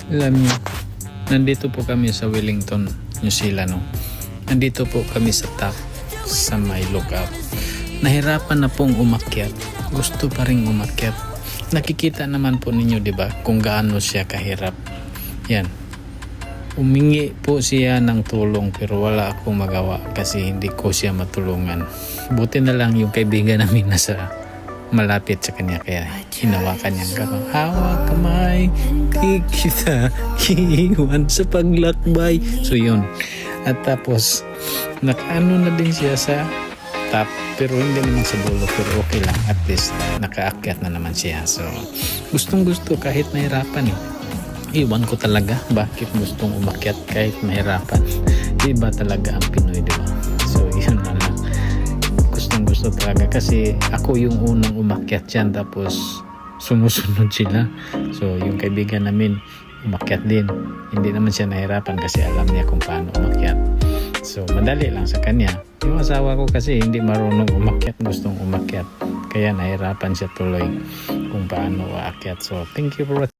Alam niyo, nandito po kami sa Wellington, New Zealand. No? Nandito po kami sa top, sa may lookout. Nahirapan na pong umakyat. Gusto pa rin umakyat. Nakikita naman po ninyo, di ba, kung gaano siya kahirap. Yan. Umingi po siya ng tulong pero wala akong magawa kasi hindi ko siya matulungan. Buti na lang yung kaibigan namin nasa malapit sa kanya kaya hinawakan niya kamay. Hawak kamay, di kita iiwan sa paglakbay. So yun. At tapos nakaano na din siya sa top pero hindi naman sa dulo pero okay lang. At least nakaakyat na naman siya. So gustong gusto kahit nahirapan eh. Iwan ko talaga bakit gustong umakyat kahit mahirapan. Iba talaga ang Pinoy, di ba? So yun na lang. Gustong gusto talaga kasi ako yung unang umakyat dyan tapos sumusunod sila. So yung kaibigan namin umakyat din. Hindi naman siya nahirapan kasi alam niya kung paano umakyat. So madali lang sa kanya. Yung asawa ko kasi hindi marunong umakyat, gustong umakyat. Kaya nahirapan siya tuloy kung paano aakyat. So thank you for watching.